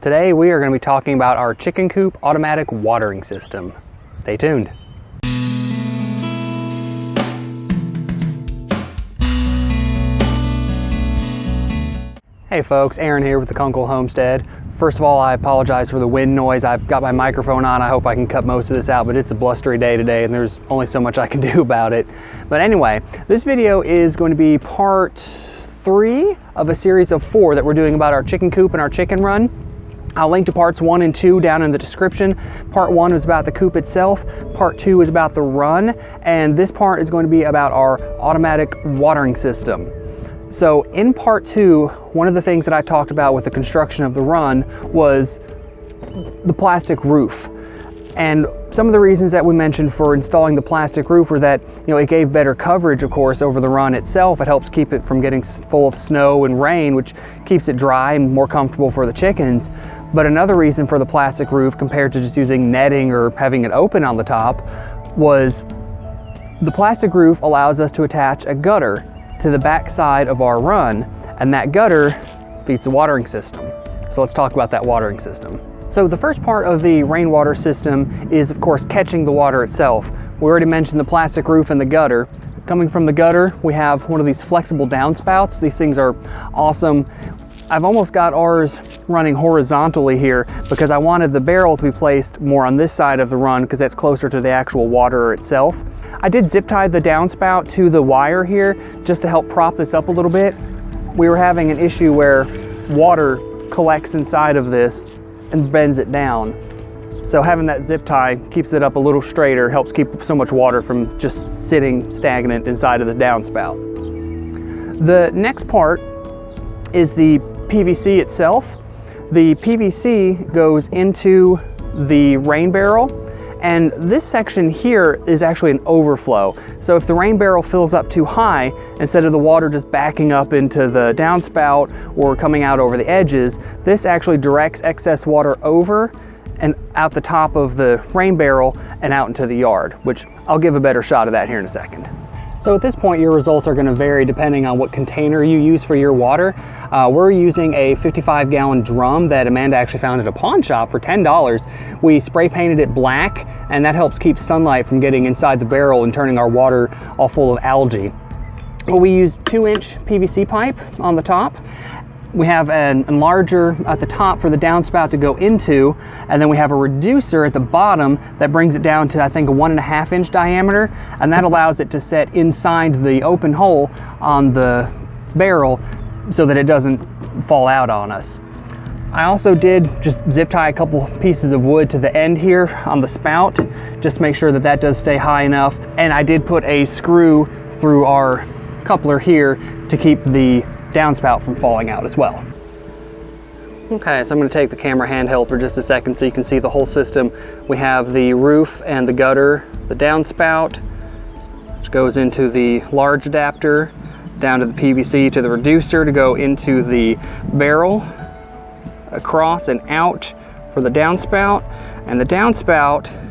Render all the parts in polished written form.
Today we are going to be talking about our chicken coop automatic watering system. Stay tuned. Hey folks, Aaron here with the Kunkel Homestead. First of all, I apologize for the wind noise. I've got my microphone on. I hope I can cut most of this out, but it's a blustery day today and there's only so much I can do about it. But anyway, this video is going to be part 3 of a series of 4 that we're doing about our chicken coop and our chicken run. I'll link to parts 1 and 2 down in the description. Part 1 was about the coop itself. Part 2 is about the run. And this part is going to be about our automatic watering system. So in part 2, one of the things that I talked about with the construction of the run was the plastic roof. And some of the reasons that we mentioned for installing the plastic roof were that, it gave better coverage, of course, over the run itself. It helps keep it from getting full of snow and rain, which keeps it dry and more comfortable for the chickens. But another reason for the plastic roof, compared to just using netting or having it open on the top, was the plastic roof allows us to attach a gutter to the back side of our run, and that gutter feeds the watering system. So let's talk about that watering system. So the first part of the rainwater system is, of course, catching the water itself. We already mentioned the plastic roof and the gutter. Coming from the gutter, we have one of these flexible downspouts. These things are awesome. I've almost got ours running horizontally here because I wanted the barrel to be placed more on this side of the run because that's closer to the actual water itself. I did zip tie the downspout to the wire here just to help prop this up a little bit. We were having an issue where water collects inside of this and bends it down. So having that zip tie keeps it up a little straighter, helps keep so much water from just sitting stagnant inside of the downspout. The next part is the PVC itself. The PVC goes into the rain barrel, and this section here is actually an overflow. So if the rain barrel fills up too high, instead of the water just backing up into the downspout or coming out over the edges, this actually directs excess water over and out the top of the rain barrel and out into the yard, which I'll give a better shot of that here in a second. So at this point, your results are going to vary depending on what container you use for your water. We're using a 55-gallon drum that Amanda actually found at a pawn shop for $10. We spray painted it black, and that helps keep sunlight from getting inside the barrel and turning our water all full of algae. Well, we use 2-inch PVC pipe on the top. We have an enlarger at the top for the downspout to go into, and then we have a reducer at the bottom that brings it down to, I think, a 1.5-inch diameter, and that allows it to set inside the open hole on the barrel so that it doesn't fall out on us. I also did just zip tie a couple pieces of wood to the end here on the spout, just to make sure that that does stay high enough, and I did put a screw through our coupler here to keep the downspout from falling out as well. Okay, so I'm going to take the camera handheld for just a second so you can see the whole system. We have the roof and the gutter, the downspout, which goes into the large adapter, down to the PVC to the reducer to go into the barrel, across and out for the downspout. And the downspout,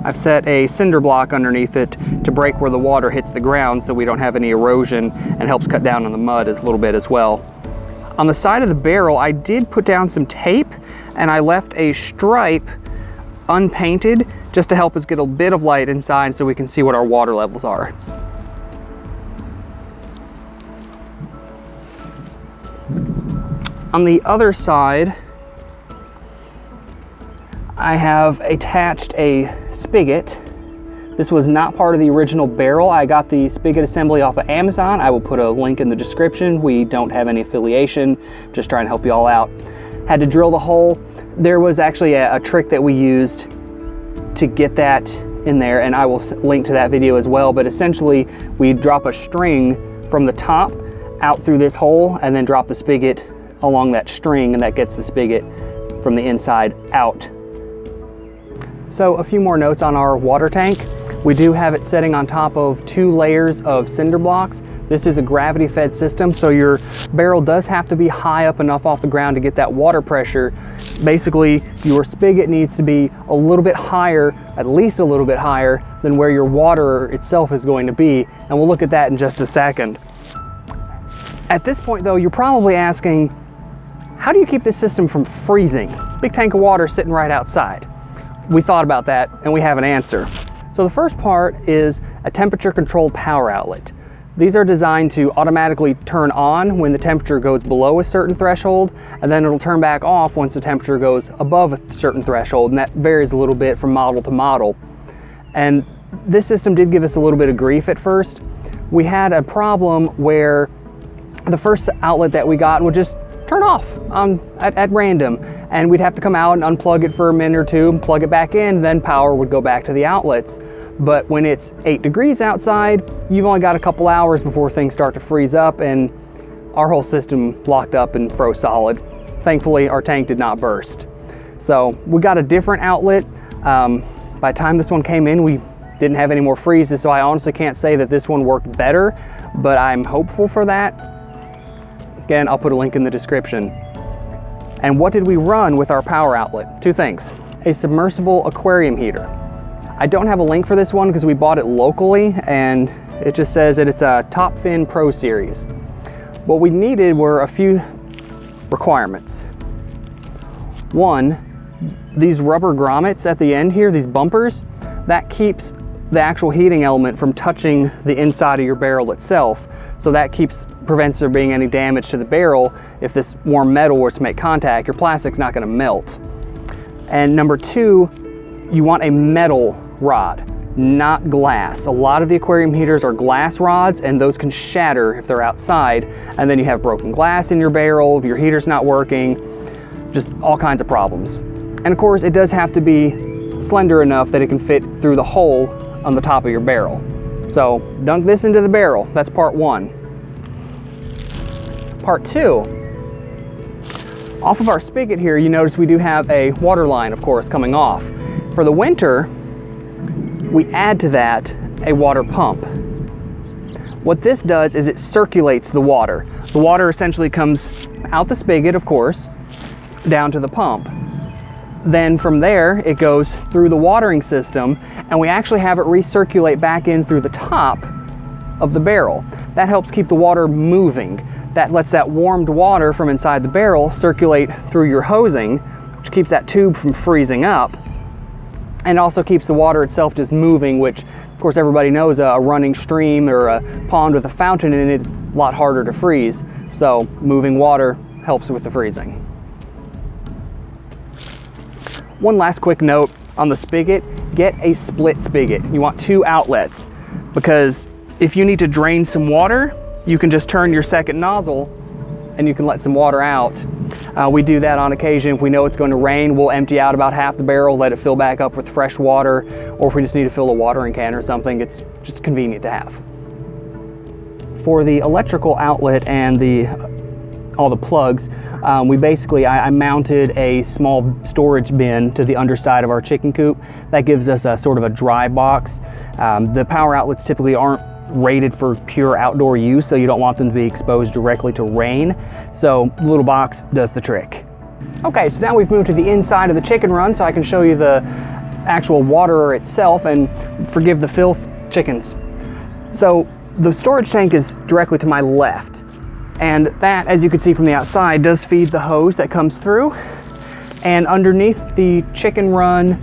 I've set a cinder block underneath it to break where the water hits the ground so we don't have any erosion, and helps cut down on the mud a little bit as well. On the side of the barrel, I did put down some tape, and I left a stripe unpainted just to help us get a bit of light inside so we can see what our water levels are. On the other side, I have attached a spigot. This was not part of the original barrel. I got the spigot assembly off of Amazon. I will put a link in the description. We don't have any affiliation, just trying to help you all out. Had to drill the hole. There was actually a trick that we used to get that in there, and I will link to that video as well. But essentially, we drop a string from the top out through this hole and then drop the spigot along that string, and that gets the spigot from the inside out. So a few more notes on our water tank. We do have it setting on top of 2 layers of cinder blocks. This is a gravity fed system, so your barrel does have to be high up enough off the ground to get that water pressure. Basically, your spigot needs to be a little bit higher, at least a little bit higher, than where your water itself is going to be, and we'll look at that in just a second. At this point though, you're probably asking, how do you keep this system from freezing? Big tank of water sitting right outside. We thought about that and we have an answer. So the first part is a temperature controlled power outlet. These are designed to automatically turn on when the temperature goes below a certain threshold, and then it'll turn back off once the temperature goes above a certain threshold, and that varies a little bit from model to model. And this system did give us a little bit of grief at first. We had a problem where the first outlet that we got would just turn off at random, and we'd have to come out and unplug it for a minute or two and plug it back in, then power would go back to the outlets. But when it's 8 degrees outside, you've only got a couple hours before things start to freeze up, and our whole system locked up and froze solid. Thankfully, our tank did not burst. So we got a different outlet. By the time this one came in, we didn't have any more freezes, so I honestly can't say that this one worked better, but I'm hopeful for that. Again, I'll put a link in the description. And what did we run with our power outlet? Two things. A submersible aquarium heater. I don't have a link for this one because we bought it locally, and it just says that it's a Top Fin Pro Series. What we needed were a few requirements. One, these rubber grommets at the end here, these bumpers, that keeps the actual heating element from touching the inside of your barrel itself. So that prevents there being any damage to the barrel. If this warm metal were to make contact, your plastic's not going to melt. And number two, you want a metal rod, not glass. A lot of the aquarium heaters are glass rods, and those can shatter if they're outside, and then you have broken glass in your barrel, if your heater's not working, just all kinds of problems. And of course, it does have to be slender enough that it can fit through the hole on the top of your barrel. So dunk this into the barrel. That's part one. Part two, off of our spigot here, you notice we do have a water line, of course, coming off. For the winter, we add to that a water pump. What this does is it circulates the water. The water essentially comes out the spigot, of course, down to the pump. Then from there, it goes through the watering system, and we actually have it recirculate back in through the top of the barrel. That helps keep the water moving. That lets that warmed water from inside the barrel circulate through your hosing, which keeps that tube from freezing up, and also keeps the water itself just moving, which of course everybody knows a running stream or a pond with a fountain in it is a lot harder to freeze. So moving water helps with the freezing. One last quick note on the spigot, get a split spigot. You want two outlets, because if you need to drain some water, you can just turn your second nozzle and you can let some water out. We do that on occasion. If we know it's going to rain, we'll empty out about half the barrel, let it fill back up with fresh water, or if we just need to fill a watering can or something, it's just convenient to have. For the electrical outlet and all the plugs, I mounted a small storage bin to the underside of our chicken coop. That gives us a sort of a dry box. The power outlets typically aren't rated for pure outdoor use, so you don't want them to be exposed directly to rain. So the little box does the trick. Okay, so now we've moved to the inside of the chicken run so I can show you the actual waterer itself, and forgive the filth, chickens. So the storage tank is directly to my left, and that, as you can see from the outside, does feed the hose that comes through. And underneath the chicken run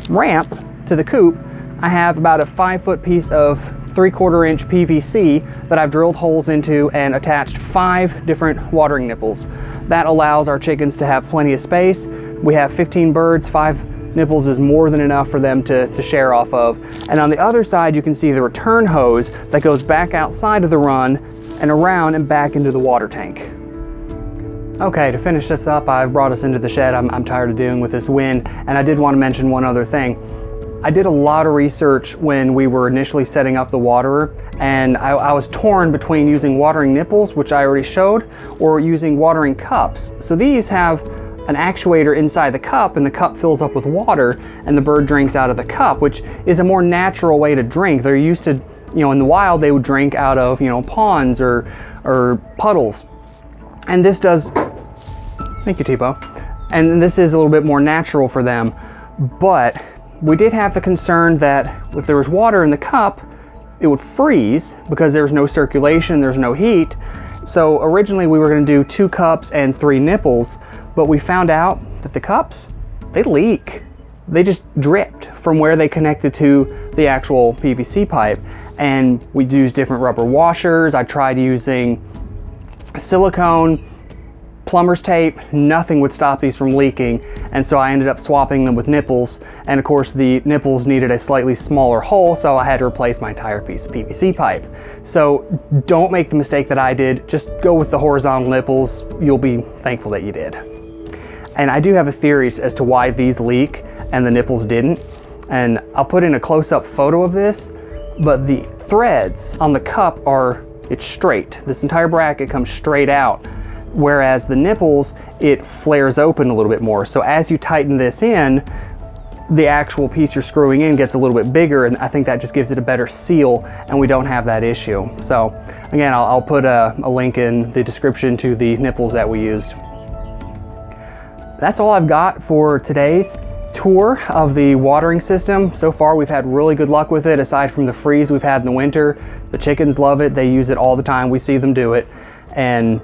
ramp to the coop, I have about a 5-foot piece of 3/4 inch PVC that I've drilled holes into and attached 5 different watering nipples. That allows our chickens to have plenty of space. We have 15 birds, 5 nipples is more than enough for them to share off of. And on the other side, you can see the return hose that goes back outside of the run and around and back into the water tank. Okay, to finish this up, I've brought us into the shed. I'm tired of dealing with this wind, and I did want to mention one other thing. I did a lot of research when we were initially setting up the waterer, and I was torn between using watering nipples, which I already showed, or using watering cups. So these have an actuator inside the cup, and the cup fills up with water, and the bird drinks out of the cup, which is a more natural way to drink. They're used to, in the wild, they would drink out of, ponds or puddles. And this does, thank you, Tipo. And this is a little bit more natural for them, but we did have the concern that if there was water in the cup, it would freeze because there's no circulation, there's no heat. So originally we were going to do 2 cups and 3 nipples, but we found out that the cups, they leak. They just dripped from where they connected to the actual PVC pipe. And we used different rubber washers. I tried using silicone, plumber's tape, nothing would stop these from leaking. And so I ended up swapping them with nipples. And of course the nipples needed a slightly smaller hole, so I had to replace my entire piece of PVC pipe. So don't make the mistake that I did. Just go with the horizontal nipples. You'll be thankful that you did. And I do have a theory as to why these leak and the nipples didn't. And I'll put in a close-up photo of this, but the threads on the cup it's straight. This entire bracket comes straight out. Whereas the nipples, it flares open a little bit more. So as you tighten this in, the actual piece you're screwing in gets a little bit bigger, and I think that just gives it a better seal, and we don't have that issue. So again, I'll put a link in the description to the nipples that we used. That's all I've got for today's tour of the watering system. So far we've had really good luck with it, aside from the freeze we've had in the winter. The chickens love it. They use it all the time. We see them do it, and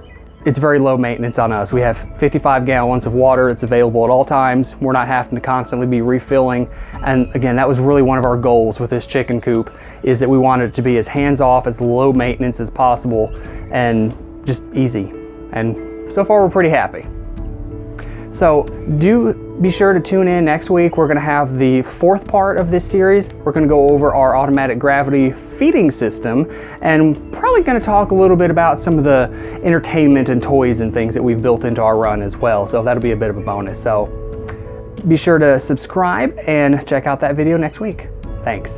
it's very low maintenance on us. We have 55 gallons of water that's available at all times. We're not having to constantly be refilling. And again, that was really one of our goals with this chicken coop, is that we wanted it to be as hands-off, as low maintenance as possible, and just easy. And so far we're pretty happy. So do be sure to tune in next week. We're gonna have the 4th part of this series. We're gonna go over our automatic gravity feeding system, and probably gonna talk a little bit about some of the entertainment and toys and things that we've built into our run as well. So that'll be a bit of a bonus. So be sure to subscribe and check out that video next week. Thanks.